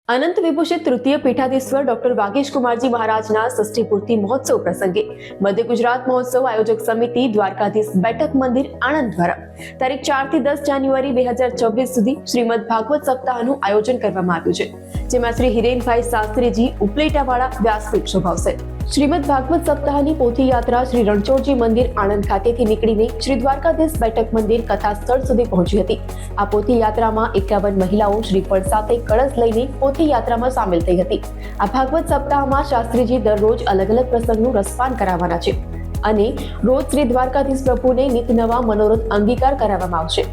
अनंत विभूषित तृतीय पीठाधीश्वर डॉक्टर वागीश कुमारजी महाराजना षष्ठी पूर्ति महोत्सव प्रसंगे मध्य गुजरात महोत्सव आयोजक समिति द्वारकाधीश बैठक मंदिर आणंद द्वारा તારીખ 4 થી 10 જાન્યુઆરી 2024 સુધી શ્રીમદ ભાગવત સપ્તાહનું આયોજન કરવામાં આવ્યું છે, જેમાં શ્રી હિરેનભાઈ શાસ્ત્રીજી ઉપલેટાવાળા વ્યાસપીઠ શોભાવશે। શ્રીમદ ભાગવત સપ્તાહની પોથી યાત્રા શ્રી રણછોડજી મંદિર આણંદ ખાતેથી નીકળીને શ્રી દ્વારકાધીશ બેઠક મંદિર કથા સ્થળ સુધી પહોંચી હતી। આ પોથી યાત્રામાં 51 મહિલાઓ શ્રીફળ સાથે કળશ લઈને પોથી યાત્રામાં સામેલ થઈ હતી। આ ભાગવત સપ્તાહમાં શાસ્ત્રીજી દરરોજ અલગ અલગ પ્રસંગનું રસપાન કરાવવાના છે અને રોજ શ્રી દ્વારકાધીશ પ્રભુને નિત નવા મનોરથ અંગીકાર કરાવવામાં આવશે।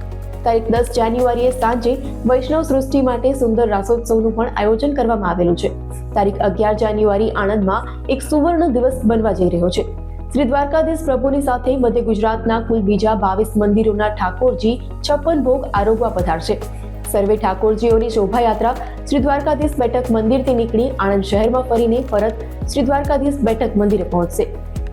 તારીખ 10 જાન્યુઆરીએ સાંજે વૈષ્ણવ સૃષ્ટિ માટે સુંદર રાસોત્સવનું પણ આયોજન કરવામાં આવેલું છે। તારીખ 11 જાન્યુઆરી આણંદમાં એક સુવર્ણ દિવસ બનવા જઈ રહ્યો છે। શ્રી દ્વારકાધીશ પ્રભુની સાથે મધ્ય ગુજરાતના કુલ બીજા 22 મંદિરોના ઠાકોરજી 56 ભોગ આરોગવા પધારશે। સર્વે ઠાકોરજીઓની શોભાયાત્રા શ્રી દ્વારકાધીશ બેઠક મંદિરથી નીકળી આણંદ શહેરમાં ફરીને પરત શ્રી દ્વારકાધીશ બેઠક મંદિરે પહોંચશે।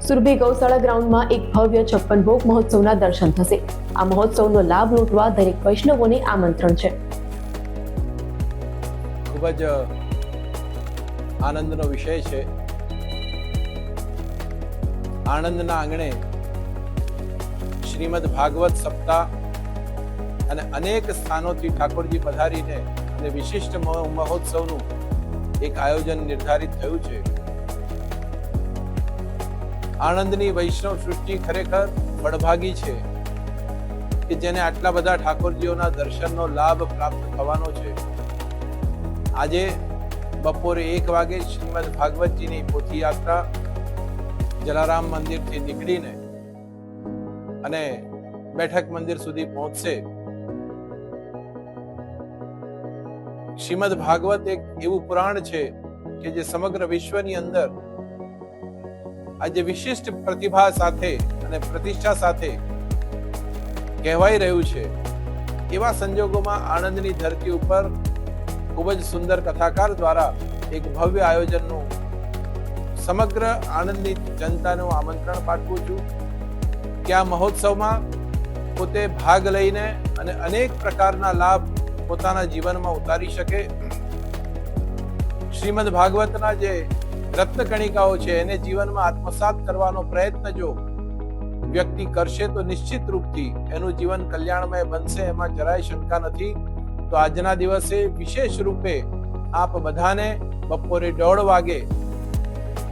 સુરભી ગૌશાળા ગ્રાઉન્ડમાં એક ભવ્ય 56 ભોગ મહોત્સવના દર્શન થશે। આ મહોત્સવનો લાભ લૂંટવા દરેક વૈષ્ણવોને આમંત્રણ છે। ખૂબ જ આનંદનો વિષય છે। આણંદના આંગણે શ્રીમદ ભાગવત સપ્તાહ અને અનેક સ્થાનોથી ઠાકોરજી પધારીને અને વિશિષ્ટ મહોત્સવનું એક આયોજન નિર્ધારિત થયું છે। આણંદની વૈષ્ણવ સૃષ્ટિ ખરેખર વડભાગી છે કે જેને આટલા બધા ઠાકોરજીઓના દર્શનનો લાભ પ્રાપ્ત થવાનો છે। આજે બપોરે 1 વાગે શ્રીમદ ભાગવતજીની પોથી યાત્રા જલારામ મંદિરથી નીકળીને અને બેઠક મંદિર સુધી પહોંચશે। શ્રીમદ ભાગવત એક એવું પુરાણ છે કે જે સમગ્ર વિશ્વની અંદર આજે વિશિષ્ટ પ્રતિભા સાથે અને પ્રતિષ્ઠા સાથે કહેવાઈ રહ્યું છે। એવા સંજોગોમાં આણંદની ધરતી ઉપર ખૂબ જ સુંદર કથાકાર દ્વારા એક ભવ્ય આયોજનનું સમગ્ર આણંદની જનતાનું આમંત્રણ પાઠવું છું કે આ મહોત્સવમાં પોતે ભાગ લઈને અને અનેક પ્રકારના લાભ પોતાના જીવનમાં ઉતારી શકે। શ્રીમદ ભાગવતના જે રત્નકણિકાઓ છે એને જીવનમાં આત્મસાત કરવાનો પ્રયત્ન જો વ્યક્તિ કરશે તો નિશ્ચિત રૂપથી એનું જીવન કલ્યાણમય બનશે, એમાં જરાય શંકા નથી। તો આજના દિવસે વિશેષ રૂપે આપ બધાને બપોરે 1:30 વાગે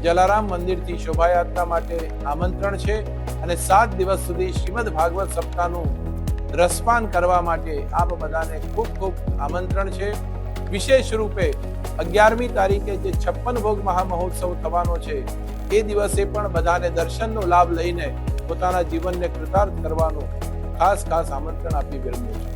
જલારામ મંદિરથી શોભાયાત્રા માટે આમંત્રણ છે અને 7 દિવસ સુધી શ્રીમદ ભાગવત સપ્તાહનું રસપાન કરવા માટે આપ બધાને ખૂબ ખૂબ આમંત્રણ છે। વિશેષ રૂપે 11મી તારીખે જે 56 ભોગ મહામહોત્સવ થવાનો છે એ દિવસે પણ બધાને દર્શનનો લાભ લઈને પોતાના જીવનને કૃતાર્થ કરવાનું ખાસ આમંત્રણ આપી વિરમું છું।